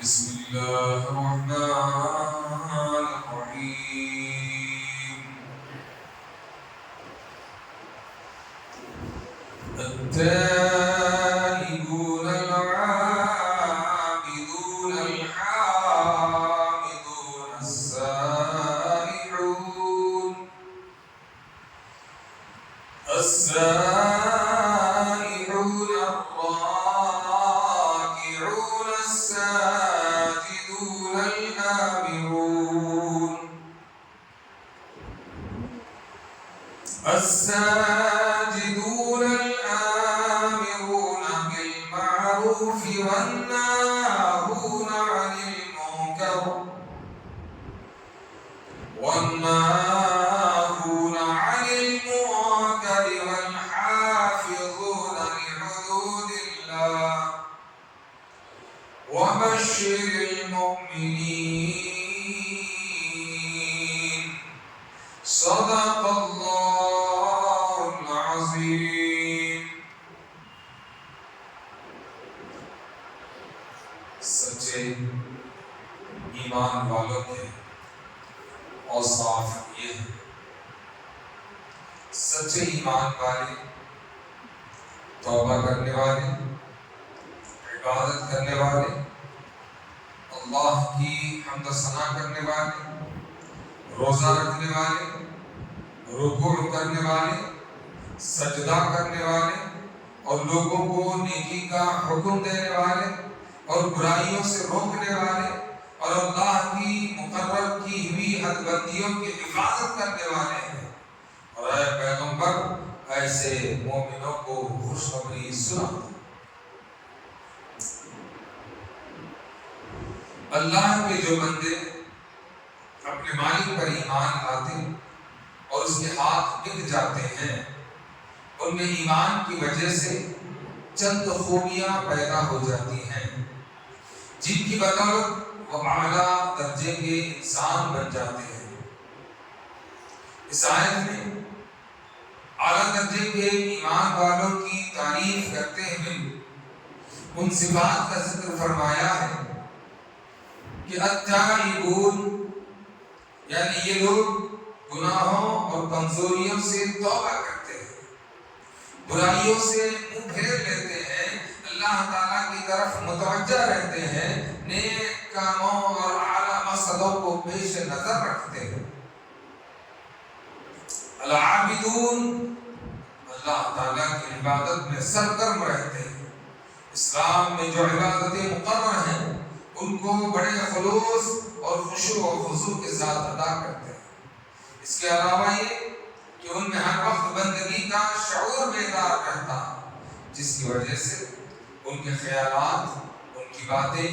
بسم الله الرحمن الرحيم. التائبون العابدون الحامدون السائحون الراكعون الساجدون الآمرون بالمعروف والناهون عن المنكر والحافظون لحدود الله وبشر المؤمنين. صدق الله العظيم. سچے ایمان والوں کے اوصاف یہ ہیں. سچے ایمان والے توبہ کرنے والے، عبادت کرنے والے، اللہ کی حمد و ثنا کرنے والے، روزہ رکھنے والے، رکوع کرنے والے، سجدہ کرنے والے، اور لوگوں کو نیکی کا حکم دینے والے اور برائیوں سے روکنے والے اور اللہ کی مقرر کی ہوئی حد بندیوں کی حفاظت کرنے والے ہیں. اور اے پیغمبر، ایسے مومنوں کو خوشخبری سنا. اللہ کے جو بندے اپنے مالک پر ایمان لاتے اور اس کے ہاتھ ٹک جاتے ہیں، ان میں ایمان کی وجہ سے چند خوبیاں پیدا ہو جاتی ہیں جن کی بدولت وہ اعلیٰ درجے کے انسان بن جاتے ہیں. اس آیت میں اعلیٰ درجے کے ایمان والوں کی تعریف کرتے ہوئے ان صفات کا ذکر فرمایا ہے کہ التائبون، یعنی یہ لوگ گناہوں اور کمزوریوں سے توبہ کرتے ہیں، برائیوں سے منہ پھیر لیتے ہیں، اللہ تعالیٰ کی طرف متوجہ رہتے ہیں، نیک کاموں اور اعلیٰ مقصدوں کو پیش نظر رکھتے ہیں. العابدون، اللہ تعالیٰ کی عبادت میں سرگرم رہتے ہیں. اسلام میں جو عبادتیں مقرر ہیں ان کو بڑے خلوص اور خشوع و خضوع کے ساتھ ادا کرتے ہیں. اس کے علاوہ یہ کہ ان میں ہر وقت بندگی کا شعور بیدار رہتا، جس کی وجہ سے ان کے خیالات، ان کی باتیں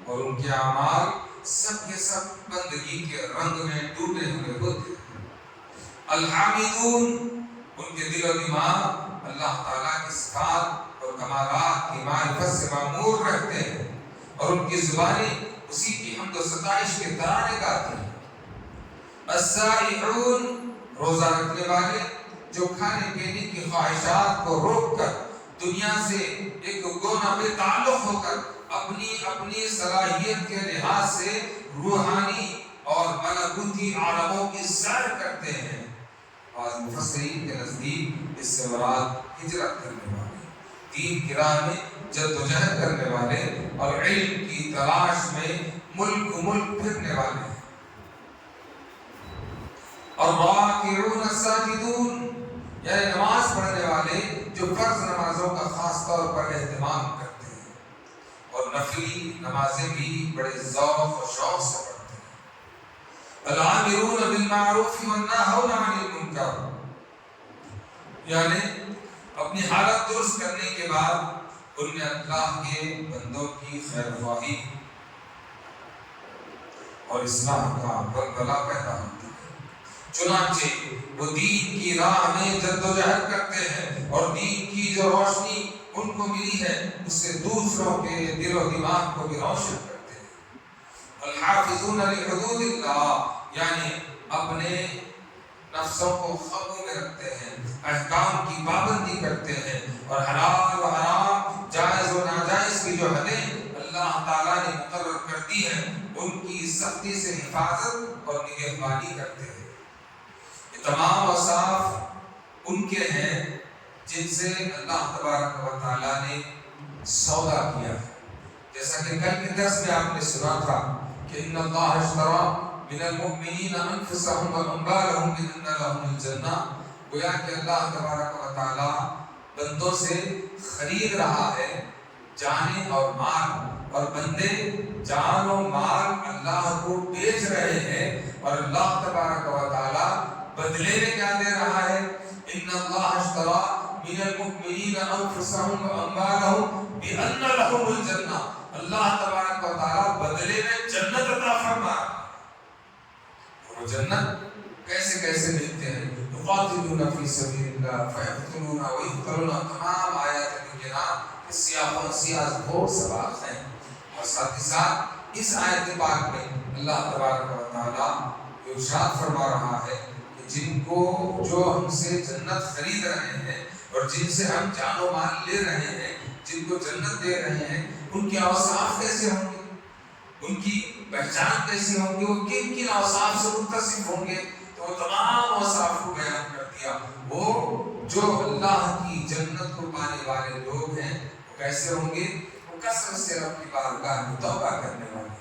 اور ان کے اعمال سب کے سب بندگی کے رنگ میں ڈوبے ہوئے ہوتے ہیں. الحامدون، ان کے دل و دماغ اللہ تعالیٰ کی صفات اور کمالات کی معرفت سے معمور رہتے ہیں اور ان کی زبانیں اسی کی حمد و ستائش کے ترانے گاتی ہیں. السائحون، روزہ رکھنے والے جو کھانے پینے کی خواہشات کو روک کر دنیا سے ایک گونا بے تعلق ہو کر اپنی صلاحیت کے لحاظ سے روحانی اور ملکوتی عالموں کی سیر کرتے ہیں. بعض مفسرین کے نزدیک اس سے مراد ہجرت کرنے والے، دین کی راہ میں جدوجہد کرنے والے اور علم کی تلاش میں ملک پھرنے والے ہیں. اور راکعون الساجدون، یعنی نماز پڑھنے والے جو فرض نمازوں کا خاص طور پر اہتمام کرتے ہیں اور نفلی نمازیں بھی بڑے ذوق و شوق سے پڑھتے ہیں. العامرون بالمعروف والناہون عن المنکر، یعنی اپنی حالت درست کرنے کے بعد ان میں اللہ کے بندوں کی خیر خواہی اور اصلاح کا بلبلہ پیدا ہوتا ہے. چنانچہ وہ دین کی راہ میں جدوجہد کرتے ہیں اور دین کی جو روشنی ان کو ملی ہے اس سے دوسروں کے دل و دماغ کو بھی روشن کرتے ہیں. الحافظون لحدود اللہ، یعنی اپنے نفسوں کو قابو میں رکھتے ہیں، احکام کی پابندی کرتے ہیں اور حلال و حرام، جائز و ناجائز کی جو حدیں اللہ تعالیٰ نے مقرر کر دی ہے ان کی سختی سے حفاظت اور نگہبانی کرتے ہیں۔ یہ تمام اوصاف ان کے ہیں جن سے اللہ تبارک و تعالیٰ نے سودا کیا ہے۔ جیسا کہ کل کے درس میں آپ نے سنا تھا کہ ان اللہ اشتری من المؤمنین انفسهم واموالهم بان لهم الجنہ، گویا کہ اللہ تبارک و تعالیٰ بندوں سے خرید رہا ہے جانیں اور مال، اور بندے جان و مال اللہ کو بیچ رہے ہیں، اور اللہ تبارک و تعالیٰ بدلے میں کیا دے رہا ہے؟ ان اللہ اشتری من المؤمنین انفسهم واموالهم بان لهم الجنہ، اللہ تبارک و تعالیٰ بدلے میں جنت عطا فرما رہا ہے۔ اور جنت کیسے کیسے ملتے ہیں؟ یقاتلون فی سبیل اللہ فیقتلون ویقتلون، تمام آیات بینات سیاق بہت سباق ہیں۔ اور ساتھ ہی ساتھ اس آیت پاک میں اللہ تبارک و تعالیٰ ارشاد فرما رہا ہے کہ جن کو جو ہم سے جنت خرید رہے ہیں اور جن سے ہم جان و مال لے رہے ہیں، جن کو جنت دے رہے ہیں، ان کے اوصاف کیسے ہوں گے، ان کی پہچان کیسے ہوں گے، وہ کن کن اوصاف سے متصف ہوں گے؟ تو وہ تمام اوصاف کو بیان کر دیا۔ وہ جو اللہ کی جنت کو پانے والے لوگ ہیں وہ کیسے ہوں گے؟ وہ کثرت سے رب کی بارگاہ میں توبہ کرنے والے۔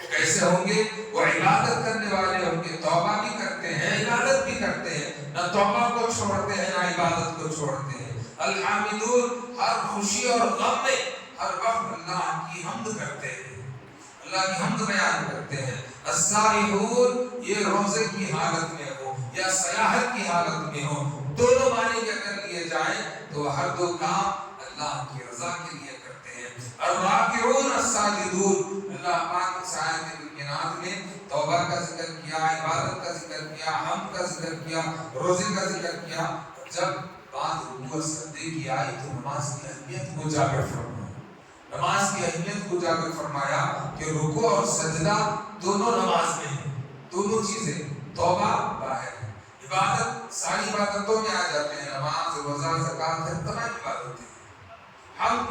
وہ کیسے ہوں گے؟ وہ عبادت کرنے والے ہوں گے، توبہ بھی کرتے ہیں، عبادت بھی کرتے ہیں، نہ توبہ کو چھوڑتے ہیں نہ عبادت کو چھوڑتے ہیں۔ الحامدون، ہر خوشی اور غم میں ہر وقت اللہ کی حمد کرتے ہیں، اللہ کی حمد بیان کرتے ہیں۔ السائحون، یہ روزے کی حالت میں ہو یا سیاحت کی حالت میں ہو، دونوں معنی کے اگر لیے جائیں تو ہر دو کام اللہ کی رضا کے لیے کرتے ہیں۔ الراکعون الساجدون، اللہ پاک اس آیت بینات میں توبہ کا ذکر کیا، عبادت کا ذکر کیا، حمد کا ذکر کیا، روزے کا ذکر کیا۔ جب بات رکوع اور سجدے کی آئی تو نماز کی اہمیت کو اجاگر فرمایا، نماز کی اہمیت کو اجاگر فرمایا کہ رکوع اور سجدہ دونوں نماز میں ہیں، دونوں چیزیں، توبہ باہر ہے، عبادت ساری عبادتوں میں آ جاتے ہیں، نماز، روزہ، زکوٰۃ، تمام عبادتیں۔ ہم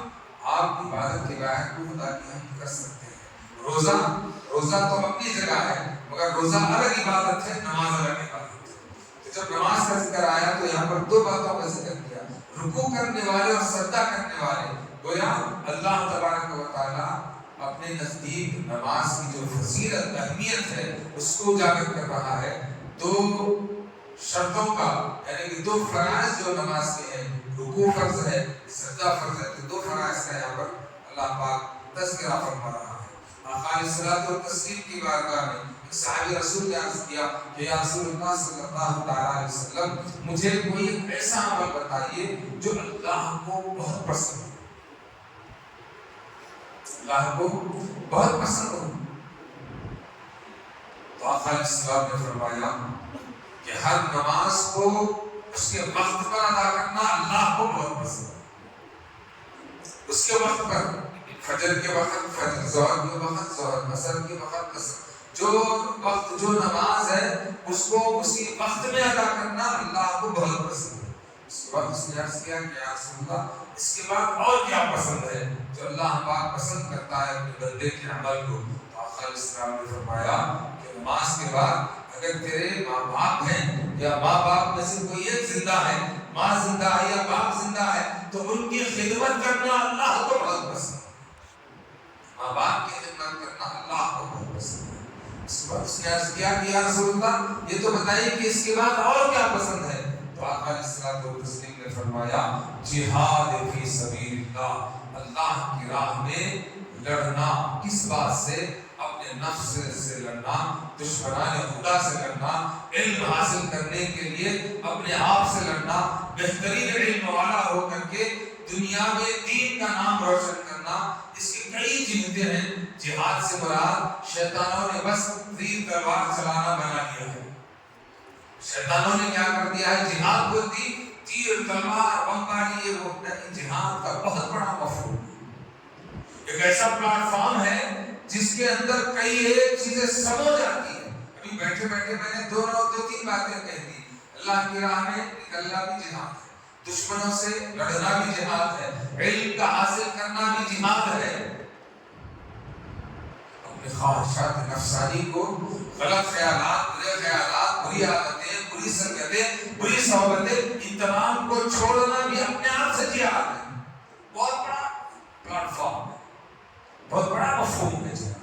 آپ عبادت کے باہر کو خدا کی حمد کر سکتے ہیں۔ روزہ تو اپنی جگہ ہے، مگر روزہ الگ عبادت ہے، نماز الگ عبادت ہے۔ تو جب نماز کا ذکر آیا تو یہاں پر دو باتوں کا ذکر کیا، رکوع کرنے والے اور سجدہ کرنے والے۔ گویا اللہ تبارک و تعالیٰ اپنے نزدیک نماز کی جو فضیلت، اہمیت ہے، اس کو اجاگر کر رہا ہے۔ دو شرطوں کا، یعنی کہ دو فرائض جو نماز کے ہیں، رکوع فرض ہے، سجدہ فرض ہے، تو دو فرائض کا یہاں پر اللہ پاک تذکرہ فرما رہا ہے۔ آقا علیہ الصلوۃ والتسلیم کی بارگاہ میں صحابی رسول نے عرض کیا کہ یا رسول اللہ صلی اللہ تعالیٰ علیہ وسلم، مجھے کوئی ایسا عمل بتائیے جو اللہ کو بہت پسند ہو، اللہ کو بہت پسند ہو۔ تو آقا علیہ السلام نے فرمایا کہ ہر نماز کو اس کے وقت پر ادا کرنا اللہ کو بہت پسند ہے۔ اس کے وقت پر، فجر کے وقت فجر، ظہر کے وقت ظہر، عصر کے وقت عصر، جو وقت جو نماز ہے اس کو اسی وقت میں ادا کرنا اللہ کو بہت پسند ہے۔ اس کے بعد اس نے عرض کیا کہ یا رسول اللہ، اس کے بعد اور کیا پسند ہے جو اللہ پاک پسند کرتا ہے اپنے بندے کے عمل کو؟ تو آقا علیہ السلام نے فرمایا کہ نماز کے بعد اگر تیرے ماں باپ ہیں یا ماں باپ میں سے کوئی ایک زندہ ہے، ماں زندہ ہے یا باپ زندہ ہے، تو ان کی خدمت کرنا اللہ کو بہت پسند ہے۔ ماں باپ کی خدمت کرنا اللہ کو بہت پسند ہے۔ اس کے بعد اس نے عرض کیا کہ یا رسول اللہ، یہ تو بتائیے کہ اس کے بعد اور کیا پسند ہے؟ تو آقا علیہ الصلوۃ والتسلیم نے فرمایا جہاد فی سبیل اللہ، اللہ کی راہ میں لڑنا۔ کس بات سے؟ اپنے نفس سے لڑنا، دشمنان خدا سے لڑنا، علم حاصل کرنے کے لیے اپنے آپ سے لڑنا، بہترین علم والا ہو کر کے دنیا میں دین کا نام روشن کرنا۔ اس کی کئی جہتیں ہیں۔ جہاد سے مراد شیطانوں نے بس تیر تلوار چلانا بنا لیا ہے۔ شیطانوں نے کیا کر دیا ہے؟ جہاد کو تیر تلوار بمباری، وہ جہاد کا بہت بڑا مفہوم ہے، ایک ایسا پلیٹ فارم ہے جس کے اندر کئی ایک چیزیں سمو جاتی ہیں۔ ابھی بیٹھے بیٹھے میں نے دو تین باتیں کہہ دی۔ اللہ کی راہ میں نکلنا بھی جہاد ہے، دشمنوں سے لڑنا بھی جہاد ہے، علم کا حاصل کرنا بھی جہاد ہے۔ اپنے خواہشات نفسانی کو، غلط خیالات، برے خیالات، بری عادتیں، بری سنگتیں، بری صحبتیں، ان تمام کو چھوڑنا بھی اپنے آپ سے جہاد ہے۔ بہت بڑا پلیٹ فارم ہے، بہت بڑا مفہوم ہے جہاد۔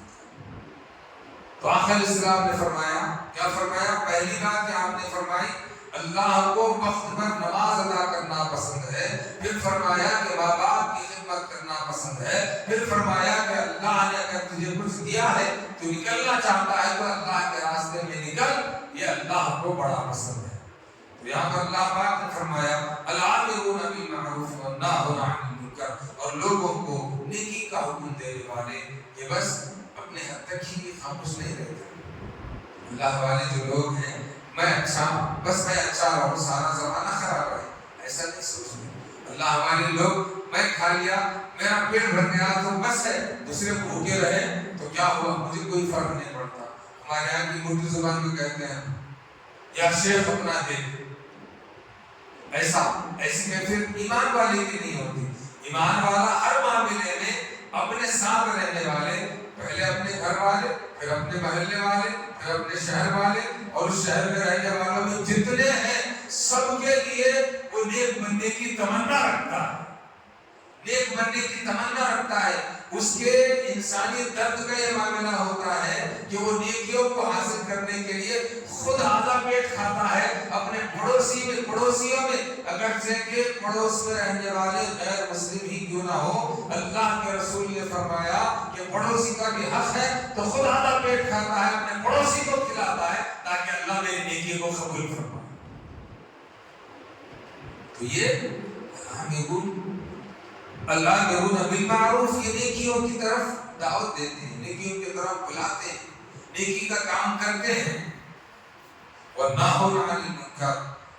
تو آخر اسلام نے فرمایا، کیا فرمایا؟ پہلی بات کہ آپ نے فرمائی اللہ کو وقت پر نماز ادا کرنا پسند ہے، پھر فرمایا کہ ماں باپ کی خدمت کرنا پسند ہے، پھر فرمایا کہ اللہ نے اگر تجھے کچھ دیا ہے تو نکلنا چاہتا ہے تو اللہ کے راستے میں نکل، یہ اللہ کو بڑا پسند ہے۔ تو یہاں پر اللہ پاک نے فرمایا العامرون بالمعروف والناہون عن المنکر، اور لوگوں کو نیکی کا حکم دینے والے، یہ بس اپنے حد تک ہی خاموش نہیں رہتے۔ اللہ والے جو لوگ ہیں، میں اچھا رہوں، سارا زمانہ خراب ہے، ایسا نہیں سوچتے۔ اللہ والے لوگ میں کھا لیا، میرا پیٹ بھر گیا تو بس ہے، دوسرے بھوکے رہے تو کیا ہوا، مجھے کوئی فرق نہیں پڑتا۔ ہمارے یہاں کی اردو زبان میں کہتے ہیں یا شیخ اپنا دیکھ، ایسی کیفیت ایمان والے کی نہیں ہوتی۔ ایمان والا ہر معاملے میں اپنے ساتھ رہنے والے، پہلے اپنے گھر والے، پھر اپنے محلے والے، پھر اپنے شہر والے، اور اس شہر میں رہنے والوں میں جتنے ہیں سب کے لیے وہ نیک بننے کی تمنا رکھتا ہے، نیک بننے کی تمنا رکھتا ہے۔ اس کے انسانی درد کا یہ معاملہ ہوتا ہے کہ وہ نیکیوں کو حاصل کرنے کے لیے خود آدھا پیٹ کھاتا ہے، اپنے پڑوسیوں میں اگرچہ کہ پڑوس میں رہنے والے غیر مسلم ہی کیوں نہ ہو، اللہ کے رسول نے فرمایا کہ پڑوسی کا بھی حق ہے، تو خود آدھا پیٹ کھاتا ہے، اپنے پڑوسی کو کھلاتا ہے تاکہ اللہ میری نیکی کو قبول فرمائے۔ تو یہ اللہ بالمعروف، یہ نیکیوں کی طرف دعوت دیتے ہیں، نیکیوں کی طرف بلاتے ہیں، نیکی کا کام کرتے ہیں، والناہون عن المنکر،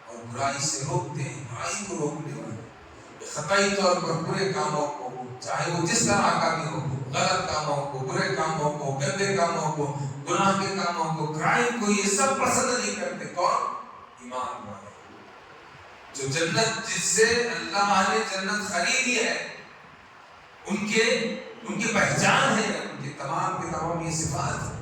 اور برائی سے روکتے ہیں، برائی کو روکنے والے، خطائی طور پر برے کاموں کو، چاہے وہ جس طرح کا بھی ہو، غلط کاموں کو، برے کاموں کو، گندے کاموں کو، گناہ کے کاموں کو، کرائم کو، یہ سب پسند نہیں کرتے۔ کون؟ ایمان والے، جو جنت، جس سے اللہ نے جنت خریدی ہے، ان کی پہچان ہے، ان کی تمام کی تمام یہ صفات ہے۔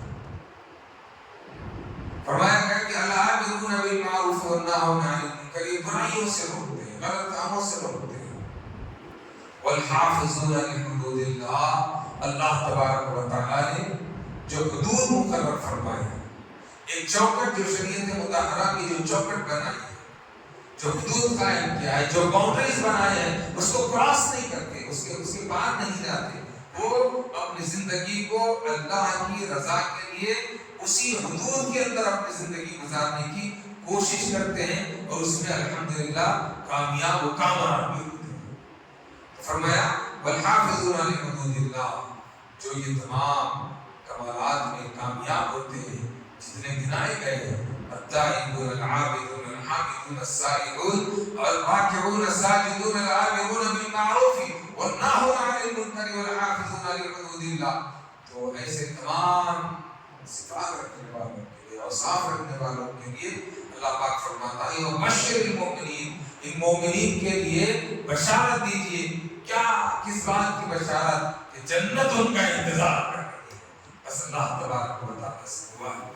فرمایا گیا کہ العامرون بالمعروف والناہون عن المنکر، یہ برائیوں سے روکتے ہیں، غلط کاموں سے روکتے ہیں۔ والحافظون لحدود اللہ، اللہ تبارک و تعالی نے جو حدود مقرر فرمائے ہیں، ایک چوکٹ جو شریعت مطہرہ کی جو چوکٹ بنائی ہے، جو حدود قائم کیا ہے، جو باؤنڈریز بنائے ہیں، اس کو کراس نہیں کرتے، اس کے پار نہیں جاتے، وہ اپنی زندگی کو اللہ کی رضا کے لیے اسی حدود کے اندر اپنی زندگی گزارنے کی کوشش کرتے ہیں، اور اس میں الحمدللہ کامیاب و کامران بھی ہوتے ہیں۔ فرمایا والحافظون لحدود اللہ، جو یہ تمام کمالات میں کامیاب ہوتے ہیں جتنے گنائے گئے ہیں، التائبون العابدون الحامدون السائحون الراکعون الساجدون الآمرون بالمعروف والناہون عن المنکر والحافظون لحدود اللہ، تو ایسے تمام صفات رکھنے والوں کے لیے، اوصاف رکھنے والوں کے لیے اللہ پاک فرماتا ہے وبشر المؤمنین، ان مومنین کے لیے بشارت دیجیے۔ کیا؟ کس بات کی بشارت؟ کہ جنت ان کا انتظار کر رہی ہے۔ بس اللہ تبارک و تعالی سے دعا ہے